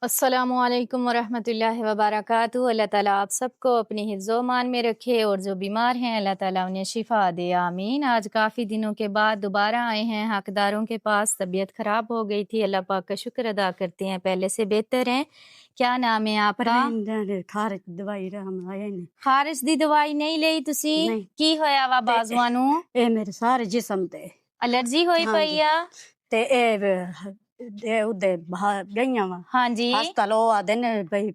अस्सलामुअलैकुम वरहमतुल्लाहि वबरकातुहू। अल्लाह ताला आप सबको अपनी हिफ्ज़-ओ-मान में रखे और जो बीमार हैं अल्लाह ताला उन्हें शिफा दे, आमीन। आज काफ़ी दिनों के बाद दोबारा आए हैं हकदारों के पास। तबीयत ख़राब हो गई थी, अल्लाह पाक का शुक्र अदा करते हैं पहले से बेहतर हैं। क्या नाम है आपका? खारिश दवाई खारिश दी दवाई नहीं ली तुसी? नहीं की होया वा बाजुआं नू? ए मेरे सारे जिस्म ते एलर्जी होई हाँ पई जी। आ? ते ए उदे बाहर गईयां वा हाँ जी। हस्पताल ओ आदे ने भई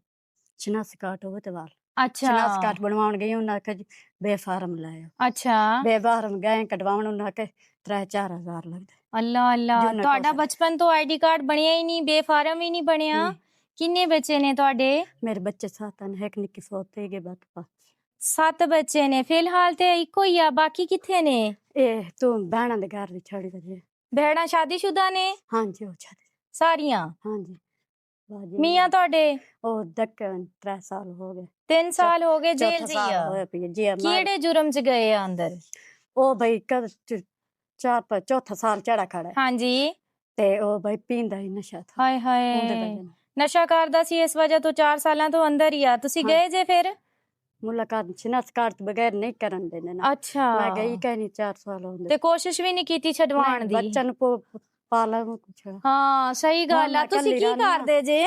शिनासी काट होवे ते वाल अच्छा शिनासी काट बनवाउण गई उन्हां के बे फार्म लाया अच्छा। बे फार्म गए कटवाउण उन्हां के 3-4 हजार लगदे। अल्लाह अल्लाह, जुन्ने ਤੁਹਾਡਾ कोसा बचपन तो आईडी कार्ड ਬਣਿਆ ਹੀ ਨਹੀਂ, ਬੇਫਾਰਮ ਹੀ ਨਹੀਂ ਬਣਿਆ। नहीं ਕਿੰਨੇ ਬੱਚੇ ਨੇ ਤੁਹਾਡੇ? मेरे बच्चे 7 हैं एक निक्की सोते गए बात 7 ਬੱਚੇ ਨੇ। ਫਿਲਹਾਲ ਤੇ ਇੱਕੋ ਹੀ ਆ, ਬਾਕੀ ਕਿੱਥੇ ਨੇ? ए तू बहना दे घर दी छड़ी दे ਭੈਣਾਂ ਸ਼ਾਦੀशुदा ਨੇ हां जी ओ छड़ी ਸਾਰੀਆਂ? हां जी बाजी ਮੀਆਂ ਤੁਹਾਡੇ? ओ दक 3 साल हो गए 3 ਸਾਲ ਹੋ ਗਏ ਜੇਲ੍ਹ चौथा ਚ ਹੀ साल ਆ? होया पई जी हमारे ਕਿਹੜੇ ਜੁਰਮ ਚ ਗਏ ਆ ਅੰਦਰ? ओ भाई कद चौथा साल चढ़ा खड़ा है ਹਾਂਜੀ। ते ओ भाई पींदा ही नशा था ਹਾਏ उंदे ਹਾਏ, वजह ਨਸ਼ਾ ਕਰਦਾ ਸੀ, ਇਸ ਵਜ੍ਹਾ ਤੋਂ 4 ਸਾਲਾਂ ਤੋਂ ਅੰਦਰ ਹੀ ਆ। ਤੁਸੀਂ ਗਏ ਜੇ ਫਿਰ? मुलाकात शिनाख्त कार्ड बगैर नहीं करन देने ना ਅੱਛਾ। मैं गई कहीं नहीं 4 साल होंदे ਤੇ ਕੋਸ਼ਿਸ਼ ਵੀ ਨਹੀਂ ਕੀਤੀ ਛਡਵਾਉਣ ਦੀ? बच्चन को पाला कुछ ਹਾਂ ਸਹੀ ਗੱਲ ਆ। ਤੁਸੀਂ ਕੀ ਕਰਦੇ ਜੇ?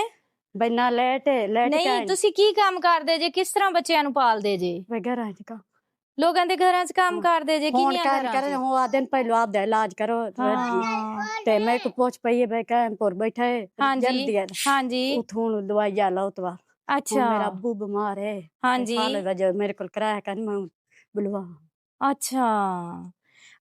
भाई ना लेट ਨਹੀਂ, ਤੁਸੀਂ ਕੀ ਕੰਮ ਕਰਦੇ ਜੇ? ਕਿਸ ਤਰ੍ਹਾਂ ਬੱਚਿਆਂ ਨੂੰ ਪਾਲਦੇ ਜੇ? वगैरह है का ਲੋਕਾਂ ਦੇ ਘਰਾਂ 'ਚ ਕੰਮ ਕਰਦੇ ਜੇ? फोन ਕਿੰਨੀਆਂ कर ਘਰਾਂ करे 'ਚ? हो आदन पहले आप दे इलाज करो ਹਾਂ ते मैं को पूछ पई है भाई कैंपुर बैठे ਹਾਂਜੀ जल्दी है ਹਾਂਜੀ। उठूं दवाई जा लो तो ਅੱਛਾ मेरा अब्बू बीमार है ਹਾਂਜੀ। साल वजह मेरे को कराया कर मैं बुलवा ਅੱਛਾ।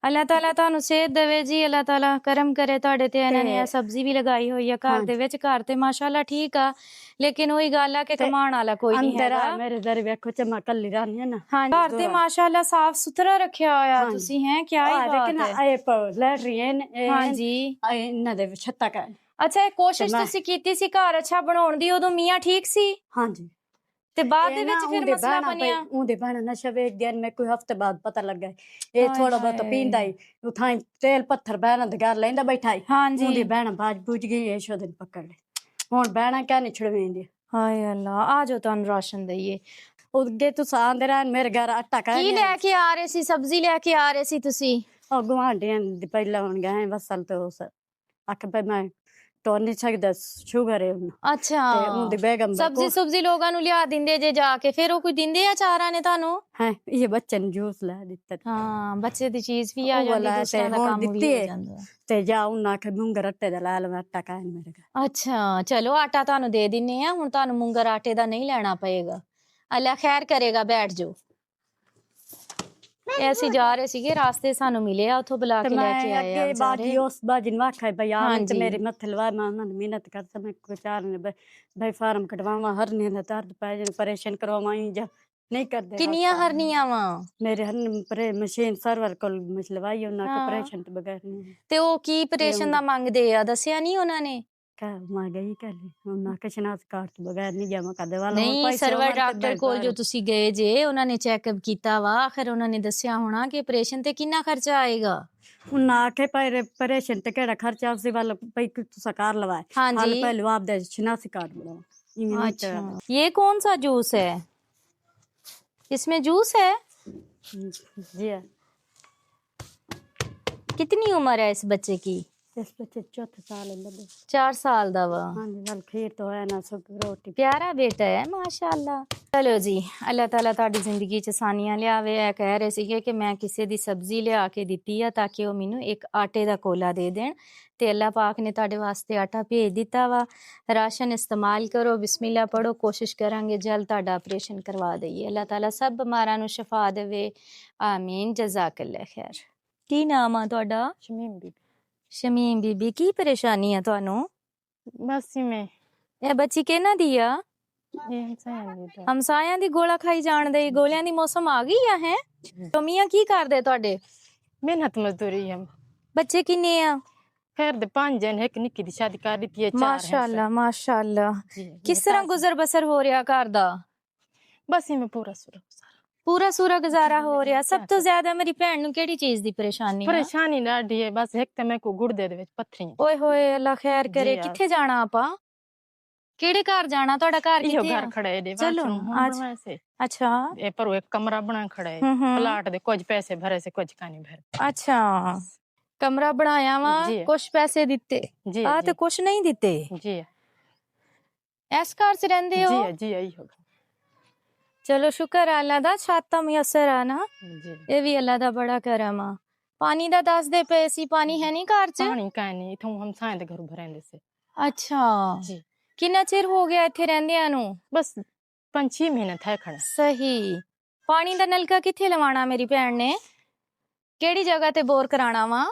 ਅੱਲਾਹ ਤਾਲਾ ਤੁਹਾਨੂੰ ਸਿਹਤ ਦੇਵੇ ਜੀ। ਅੱਲਾਹ ਤਾਲਾ ਕਰਮ ਕਰੇ ਤੁਹਾਡੇ ਤੇ। ਇਹਨਾਂ ਨੇ ਇਹ ਸਬਜ਼ੀ ਵੀ ਲਗਾਈ ਹੋਈ ਆ ਘਰ ਦੇ ਵਿੱਚ। ਘਰ ਤੇ ਮਾਸ਼ਾਅੱਲਾ ਠੀਕ ਆ, ਲੇਕਿਨ ਉਹੀ ਗੱਲ ਆ ਕਿ ਕਮਾਉਣ ਵਾਲਾ ਕੋਈ ਨਹੀਂ अंदर ਹੈਗਾ। मेरे दर वेखो चमा कल्ली रानी है ना ਹਾਂ, ਘਰ ਤੇ ਮਾਸ਼ਾਅੱਲਾ ਸਾਫ ਸੁਥਰਾ ਰੱਖਿਆ ਹੋਇਆ ਹਾਂਜੀ। ਤੁਸੀਂ ਹੈ। क्या ही लेकिन बात है। आए पर लैटरीन ਹਾਂਜੀ। इन्ना दे छत्ता का ਅੱਛਾ, ਇਹ ਕੋਸ਼ਿਸ਼ ਮੈਂ- ਤੁਸੀਂ ਕੀਤੀ ਸੀ ਘਰ ਅੱਛਾ ਬਣਾਉਣ ਦੀ, ਉਦੋਂ ਮੀਆਂ ਠੀਕ ਸੀ हाँ जी ਤੇ ਬਾਅਦ ਦੇ ਵਿੱਚ ਫਿਰ ਮਸਲਾ ਬਣਿਆ? उन्दे बहना नशा वेच दिन में कोई हफ्ते बाद पता लग गया ये थोड़ा बहुत पींदा ही उठाई तेल पत्थर बहना दे घर लेंदा बैठा ही ਹਾਂਜੀ। उन्दे बहना बाज बुझ गई ये शो दिन पकड़ ले हुन बहना क्या नहीं छड़वेंदी ਹਾਏ ਅੱਲਾ, ਆ ਜਾਓ ਤੁਹਾਨੂੰ ਰਾਸ਼ਨ ਦਈਏ। उगे तू आंदे रहन मेरे घर आटा का ਕੀ ਲੈ ਕੇ ਆ ਰਹੇ ਸੀ? ਸਬਜ਼ੀ ਲੈ ਕੇ ਆ ਰਹੇ ਸੀ ਤੁਸੀਂ? और गुआंढियां दे पहला हुन गए वसल तो उस आख पे मैं तो नहीं सकदा शुगर है उन ਅੱਛਾ। ते उन्दे बेगम ਸਬਜ਼ੀ ਸੁਬਜ਼ੀ ਲੋਕਾਂ ਨੂੰ ਲਿਆ ਦਿੰਦੇ ਜੇ ਜਾ ਕੇ, ਫਿਰ ਉਹ ਕੋਈ ਦਿੰਦੇ ਆ ਚਾਰਾਂ ਨੇ ਤੁਹਾਨੂੰ? है ये बच्चे ने जूस ला दिता ਹਾਂ, ਬੱਚੇ ਦੀ ਚੀਜ਼ ਵੀ ਆ ਉਹ ਜਾਂਦੀ, ਵਾਲਾ ਦੂਸਰਿਆਂ ਦਾ ਤੇ ਹੁਣ ਕੰਮ ਵੀ ਦਿੱਤੀ ਹੋ ਹੈ। ਜਾਂਦਾ। ਤੇ ਜਾ ਉਹਨਾਂ ਕੇ ਮੁੰਗਰ ਆਟੇ ਦਾ ਲਾ ਲਵਾਂ ਆਟਾ ਕਾਇ ਮੇਰੇ ਘਰ ਅੱਛਾ ਚਲੋ, ਆਟਾ ਤੁਹਾਨੂੰ ਦੇ ਦਿੰਨੇ ਆ। ਹੁਣ ਤੁਹਾਨੂੰ ਮੁੰਗਰ ਆਟੇ ਦਾ ਨਹੀਂ ਲੈਣਾ ਪਏਗਾ। ਅੱਲਾ ਖੈਰ ਕਰੇਗਾ, ਬੈਠ ਜਾਓ। ਇਹ ਅਸੀਂ ਜਾ ਰਹੇ ਸੀਗੇ, ਰਾਸਤੇ ਸਾਨੂੰ ਮਿਲੇ ਆ, ਉੱਥੋਂ ਬੁਲਾ ਤੇ ਕੇ ਲੈ ਮੈਂ ਕੇ ਆਏ ਆ ਅੱਗੇ ਵਿਚਾਰੇ। ਬਾਜੀ ਉਸ ਬਾਜੀ ਨੂੰ ਆਖਿਆ ਬਈ ਆ ਤੇ ਹਾਂਜੀ। ਮੇਰੇ ਮੱਥੇ ਲਵਾ ਮੈਂ ਉਹਨਾਂ ਨੂੰ ਮਿਹਨਤ ਕਰ ਸਮੇਂ ਕੋ ਚਾਰ ਨੇ ਬਈ ਫਾਰਮ ਕਟਵਾਵਾਂ ਹਰਨੇ ਦਾ ਦਰਦ ਪੈ ਜਨ ਪਰੇਸ਼ਾਨ ਕਰਵਾਵਾਂ ਜਾਂ ਨਹੀਂ ਕਰਦੇ ਕਿੰਨੀਆਂ ਹਰਨੀਆਂ ਵਾ? ਮੇਰੇ ਹਰਨ ਪਰੇ ਮਸ਼ੀਨ ਸਰਵਰ ਕੋਲ ਮਸਲਵਾਈ ਉਹਨਾਂ ਕੇ ਆਪਰੇਸ਼ਨ ਤੋਂ ਬਗੈਰ ਨਹੀਂ ਤੇ ਉਹ ਕੀ ਆਪਰੇਸ਼ਨ ਦਾ ਮੰਗਦੇ ਆ? ਦੱਸਿਆ ਨਹੀਂ ਉਹਨਾਂ ਨੇ? ਕਾ ਮੈਂ ਗਈ ਕੱਲ ਉਹਨਾਂ ਕੇ ਸ਼ਨਾਖਤ ਕਾਰਡ ਤੋਂ ਬਗੈਰ ਨਹੀਂ ਜਾਵਾਂ ਕਦੇ ਵਾਲਾ ਨਹੀਂ, ਸਰਵਰ ਡਾਕਟਰ ਕੋਲ ਜੋ ਤੁਸੀਂ ਗਏ ਜੇ, ਉਹਨਾਂ ਨੇ ਚੈੱਕਅਪ ਕੀਤਾ ਵਾ, ਆਖਰ ਉਹਨਾਂ ਨੇ ਦੱਸਿਆ ਹੋਣਾ ਕਿ ਆਪਰੇਸ਼ਨ ਤੇ ਕਿੰਨਾ ਖਰਚਾ ਆਏਗਾ। ਉਹਨਾਂ ਆਖੇ ਪਰੇਸ਼ਾਨ ਤੇ ਕਿਹੜਾ ਖਰਚਾ ਉਸੇ ਵਾਲਾ ਪਈ ਤੁਸੀਂ ਕਾਰ ਲਵਾਏ हाँ हाल जी। पहले आप दे शिनाख्त कार्ड बनाओ अच्छा, ये कौन सा जूस है? इसमें जूस है? जी हाँ। कितनी उम्र है इस बच्चे की? इस बच्चे 4 साल है लगे 4 साल दा वा। हाँ जी नाल खीर तो है ना सब रोटी प्यारा बेटा है माशाअल्लाह। चलो जी, अल्लाह ताला ਤੁਹਾਡੀ ਜ਼ਿੰਦਗੀ 'ਚ ਆਸਾਨੀਆਂ ਲਿਆਵੇ। ਇਹ ਕਹਿ ਰਹੇ ਸੀਗੇ ਕਿ ਮੈਂ ਕਿਸੇ ਦੀ ਸਬਜ਼ੀ ਲਿਆ ਕੇ ਦਿੱਤੀ ਆ ਤਾਂ ਕਿ ਉਹ ਮੈਨੂੰ ਇੱਕ ਆਟੇ ਦਾ ਕੋਲਾ ਦੇ ਦੇਣ, ਤੇ ਅੱਲਾਹ ਪਾਕ ਨੇ ਤੁਹਾਡੇ ਵਾਸਤੇ ਆਟਾ ਭੇਜ ਦਿੱਤਾ ਵਾ। ਰਾਸ਼ਨ ਇਸਤੇਮਾਲ ਕਰੋ, ਬਿਸਮਿਲ੍ਲਾ ਪੜੋ, ਕੋਸ਼ਿਸ਼ ਕਰਾਂਗੇ ਜਲਦ ਤੁਹਾਡਾ ਆਪਰੇਸ਼ਨ ਕਰਵਾ ਦਈਏ। ਅੱਲਾਹ ਤਾਲਾ ਸਭ ਬਿਮਾਰਾਂ ਨੂੰ ਸ਼ਿਫਾ ਦੇਵੇ, ਆਮੀਨ। ਜਜ਼ਾਕੱਲਾ ਖੈਰ। ਕੀ ਨਾਮ ਆ ਤੁਹਾਡਾ? शमीम भी ਸ਼ਮੀਮ ਬੀਬੀ, ਕੀ ਪਰੇਸ਼ਾਨੀ ਆ ਤੁਹਾਨੂੰ? बस में ਇਹ ਬੱਚੀ ਕਿਹਨਾਂ ਦੀ ਆ? ये हमसे ਹਮਸਾਇਆਂ ਦੀ ਗੋਲਾ ਖਾਈ ਜਾਣਦੇ? ਗੋਲਿਆਂ ਦੀ ਮੌਸਮ ਆ ਗਈ ਆ ਹੈ? ਮੀਆਂ ਕੀ ਕਰਦੇ ਤੁਹਾਡੇ? मेहनत मजदूरी है ਬੱਚੇ ਕਿੰਨੇ ਆ? खैर दे 5 जन एक निक्की दी शादी कर दी है 4 ਮਾਸ਼ਾਅੱਲਾ ਮਾਸ਼ਾਅੱਲਾ। है ਕਿਸ ਤਰ੍ਹਾਂ ਗੁਜ਼ਰ ਬਸਰ ਹੋ ਰਿਹਾ ਘਰ ਦਾ? बस में पूरा सुर ਪੂਰਾ ਸੂਰਾ ਗੁਜ਼ਾਰਾ ਹੋ ਰਿਹਾ। ਸਭ ਤੋਂ ਜ਼ਿਆਦਾ ਮੇਰੀ ਭੈਣ ਨੂੰ ਕਿਹੜੀ ਚੀਜ਼ ਦੀ ਪਰੇਸ਼ਾਨੀ ਆ? परेशानी लाडी है बस एक ते मैं को गुर्दे दे विच पत्थरी ਓਏ ਹੋਏ, ਅੱਲਾ ਖੈਰ ਕਰੇ। ਜੀ ਆ। ਕਿੱਥੇ ਜਾਣਾ ਆਪਾਂ? ਕਿਹੜੇ ਘਰ ਜਾਣਾ? ਤੁਹਾਡਾ ਘਰ ਇਹੋ ਕਿੱਥੇ ਘਰ ਆ? ਖੜਾ ਹੈ ਦੇ ਚਲੋ, ਬਾਥਰੂਮ ਅੱਜ- ਹੁਣ ਵੈਸੇ ਅੱਛਾ ਇਹ ਪਰ ਇੱਕ ਕਮਰਾ ਬਣਾ ਖੜਾ ਹੈ ਹੂੰ ਪਲਾਟ ਦੇ ਕੁਝ ਪੈਸੇ ਭਰੇ ਸੇ ਕੁਝ ਕਾ ਨਹੀਂ ਭਰੇ ਅੱਛਾ ਕਮਰਾ ਬਣਾਇਆ ਵਾ ਜੀ। ਕੁਛ ਪੈਸੇ ਦਿੱਤੇ ਜੀ ਆ ਜੀ ਤੇ ਕੁਛ ਨਹੀਂ ਦਿੱਤੇ ਜੀ ਇਸ ਘਰ 'ਚ ਰਹਿੰਦੇ ਹੋ ਜੀ ਜੀ ਇਹੋ ਚਲੋ ਸ਼ੁਕਰ ਆ ਅੱਲਾ ਦਾ ਛੱਤ ਤਾਂ ਮੁਯੱਸਰ ਆ ਨਾ ਜੀ ਇਹ ਵੀ ਅੱਲਾ ਦਾ ਬੜਾ ਕਰਮ ਆ ਪਾਣੀ ਦਾ ਦੱਸਦੇ ਪਏ ਸੀ ਪਾਣੀ ਹੈ ਨਹੀਂ ਘਰ 'ਚ ਪਾਣੀ ਕਾ ਨਹੀਂ ਇਥੋਂ ਹਮ ਸਾਂ ਦੇ ਘਰ ਭਰੇਂਦੇ ਸੇ ਅੱਛਾ ਜੀ ਕਿੰਨਾ ਚਿਰ ਹੋ ਗਿਆ ਇੱਥੇ ਰਹਿੰਦਿਆਂ ਨੂੰ ਬਸ 5-6 ਮਹੀਨੇ ਥੈ ਖੜਾ ਸਹੀ ਪਾਣੀ ਦਾ ਨਲਕਾ ਕਿੱਥੇ ਲਵਾਣਾ ਮੇਰੀ ਭੈਣ ਨੇ ਕਿਹੜੀ ਜਗ੍ਹਾ ਤੇ ਬੋਰ ਕਰਾਣਾ ਵਾ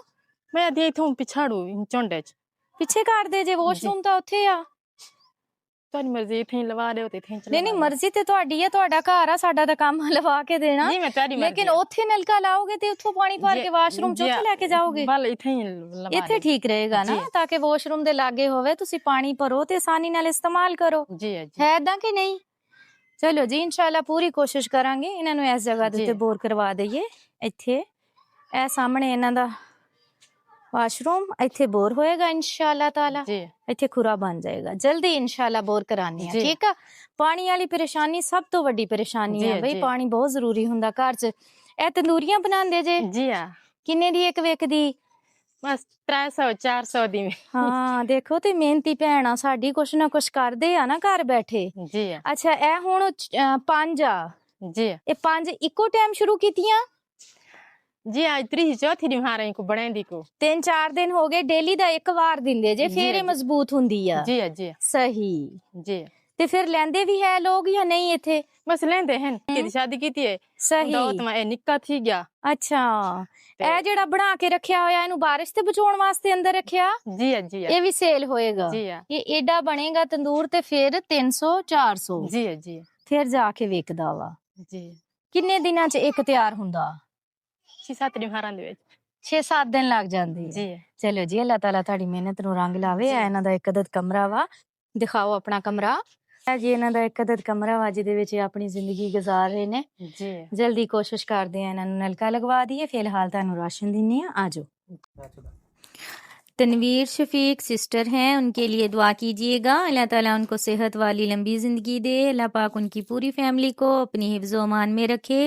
ਮੈਂ ਦੇ ਇਥੋਂ ਪਿਛਾੜੂ ਝੁੰਡੇ ਚ ਪਿੱਛੇ ਕਰ ਦੇ ਜੇ ਵਾਸ਼ਰੂਮ ਤਾਂ ਉੱਥੇ ਆ ਤੁਹਾਡੀ ਮਰਜ਼ੀ ਇਥੇ ਲਵਾ ਦਿਓ ਤੇ ਇਥੇ ਨਹੀਂ ਨਹੀਂ ਮਰਜ਼ੀ ਤੇ ਤੁਹਾਡੀ ਆ ਤੁਹਾਡਾ ਘਰ ਆ ਸਾਡਾ ਤਾਂ ਕੰਮ ਲਵਾ ਕੇ ਦੇਣਾ ਨਹੀਂ ਮੈਂ ਤੁਹਾਡੀ ਮਰਜ਼ੀ ਲੇਕਿਨ ਉੱਥੇ ਨਲਕਾ ਲਾਓਗੇ ਤੇ ਉੱਥੋਂ ਪਾਣੀ ਭਰ ਕੇ ਵਾਸ਼ਰੂਮ ਚ ਉੱਥੇ ਲੈ ਕੇ ਜਾਓਗੇ ਬਲ ਇਥੇ ਹੀ ਲਵਾ ਇੱਥੇ ਠੀਕ ਰਹੇਗਾ ਨਾ ਤਾਂ ਕਿ ਵਾਸ਼ਰੂਮ ਦੇ ਲਾਗੇ ਹੋਵੇ ਤੁਸੀਂ ਪਾਣੀ ਭਰੋ ਤੇ ਆਸਾਨੀ ਨਾਲ ਇਸਤੇਮਾਲ ਕਰੋ ਜੀ ਜੀ ਹੈ ਏਦਾਂ ਕਿ ਨਹੀਂ ਚਲੋ ਜੀ ਇਨਸ਼ਾਅੱਲਾ ਪੂਰੀ ਕੋਸ਼ਿਸ਼ ਕਰਾਂਗੇ ਇਹਨਾਂ ਨੂੰ ਇਸ ਜਗ੍ਹਾ ਦੇ ਉੱਤੇ ਬੋਰ ਕਰਵਾ ਦਈਏ ਇੱਥੇ ਇਹ ਸਾਹਮਣੇ ਇਹਨਾਂ ਦਾ ਵਾਸ਼ਰੂਮ ਇੱਥੇ ਬੋਰ ਹੋਏਗਾ ਇਨਸ਼ਾਅੱਲਾ ਤਾਲਾ ਜੀ ਇੱਥੇ ਖੁਰਾ ਬਣ ਜਾਏਗਾ ਜਲਦੀ ਇਨਸ਼ਾਅੱਲਾ ਬੋਰ ਕਰਾਨੀ ਹੈ ਠੀਕ ਆ ਪਾਣੀ ਵਾਲੀ ਪਰੇਸ਼ਾਨੀ ਸਭ ਤੋਂ ਵੱਡੀ ਪਰੇਸ਼ਾਨੀ ਹੈ ਬਈ ਪਾਣੀ ਬਹੁਤ ਜ਼ਰੂਰੀ ਹੁੰਦਾ ਘਰ 'ਚ ਇਹ ਤੰਦੂਰੀਆਂ ਬਣਾਉਂਦੇ ਜੇ ਜੀ ਆ ਕਿੰਨੇ ਦੀ ਇੱਕ ਵਿਕਦੀ ਬਸ 300-400 ਦੀ ਹਾਂ ਦੇਖੋ ਤੇ ਮਿਹਨਤੀ ਭੈਣ ਆ ਸਾਡੀ ਕੁਛ ਨਾ ਕੁਛ ਕਰਦੇ ਆ ਨਾ ਘਰ ਬੈਠੇ ਜੀ ਆ ਅੱਛਾ ਇਹ ਹੁਣ 5 ਆ ਜੀ ਇਹ 5 ਇੱਕੋ ਟਾਈਮ ਸ਼ੁਰੂ ਕੀਤੀਆਂ ਜੀ ਅੱਜ 3-4 ਦਿਨ ਹਾਰੇ ਕੋ ਬਣਾਉਂਦੀ ਕੋ 3-4 ਦਿਨ ਹੋ ਗਏ ਡੇਲੀ ਦਾ ਇੱਕ ਵਾਰ ਦਿੰਦੇ ਜੇ ਫੇਰ ਇਹ ਮਜ਼ਬੂਤ ਹੁੰਦੀ ਆ ਜੀ ਜੀ ਸਹੀ ਜੀ ਤੇ ਫਿਰ ਲੈਂਦੇ ਵੀ ਹੈ ਲੋਕ ਜਾਂ ਨਹੀਂ ਇੱਥੇ ਬਸ ਲੈਂਦੇ ਹਨ ਕਿਦੀ ਸ਼ਾਦੀ ਕੀਤੀ ਹੈ ਸਹੀ ਦੋਤ ਮੈਂ ਇਹ ਨਿੱਕਾ ਥੀ ਗਿਆ ਅੱਛਾ ਇਹ ਜਿਹੜਾ ਬਣਾ ਕੇ ਰੱਖਿਆ ਹੋਇਆ ਇਹਨੂੰ ਬਾਰਿਸ਼ ਤੇ ਬਚਾਉਣ ਵਾਸਤੇ ਅੰਦਰ ਰੱਖਿਆ ਜੀ ਜੀ ਇਹ ਵੀ ਸੇਲ ਹੋਏਗਾ ਜੀ ਆ ਇਹ ਏਡਾ ਬਣੇਗਾ ਤੰਦੂਰ ਤੇ ਫਿਰ 300-400 ਜੀ ਜੀ ਫਿਰ ਜਾ ਕੇ ਵਿਕਦਾ ਵਾ ਜੀ ਕਿੰਨੇ ਦਿਨਾਂ 'ਚ ਇੱਕ ਤਿਆਰ ਹੁੰਦਾ 6-7 ਦਿਨ ਹਾਰਾਂ ਦੇ ਵਿੱਚ 6-7 ਦਿਨ ਲੱਗ ਜਾਂਦੇ ਜੀ ਚਲੋ ਜੀ ਅੱਲਾਹ ਤਾਲਾ ਤੁਹਾਡੀ ਮਿਹਨਤ ਨੂੰ ਰੰਗ ਲਾਵੇ ਇਹ ਇਹਨਾਂ ਦਾ ਇੱਕ ਅਦਦ ਕਮਰਾ ਵਾ ਦਿਖਾਓ ਆਪਣਾ ਕਮਰਾ ਇਹ ਜੀ ਇਹਨਾਂ ਦਾ ਇੱਕ ਅਦਦ ਕਮਰਾ ਵਾ ਜਿਹਦੇ ਵਿੱਚ ਇਹ ਆਪਣੀ ਜ਼ਿੰਦਗੀ ਗੁਜ਼ਾਰ ਰਹੇ ਨੇ जी ਜਲਦੀ ਕੋਸ਼ਿਸ਼ ਕਰਦੇ ਆ ਇਹਨਾਂ ਨੂੰ ਨਲਕਾ ਲਗਵਾ ਦਈਏ ਫਿਲਹਾਲ ਤੁਹਾਨੂੰ ਰਾਸ਼ਨ ਦਿੰਨੇ ਆ ਆਜੋ तनवीर शफीक सिस्टर हैं उनके लिए दुआ कीजिएगा अल्लाह ताला उनको सेहत वाली लंबी ज़िंदगी दे अल्लाह पाक उनकी पूरी फैमिली को अपनी हिफ्ज़ अमान में रखे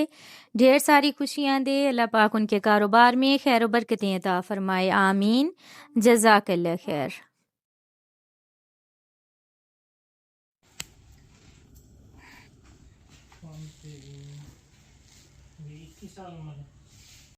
ढेर सारी खुशियाँ दे अल्लाह पाक उनके कारोबार में खैर बरकतें अता फरमाए आमीन जज़ाकल्लाह खैर।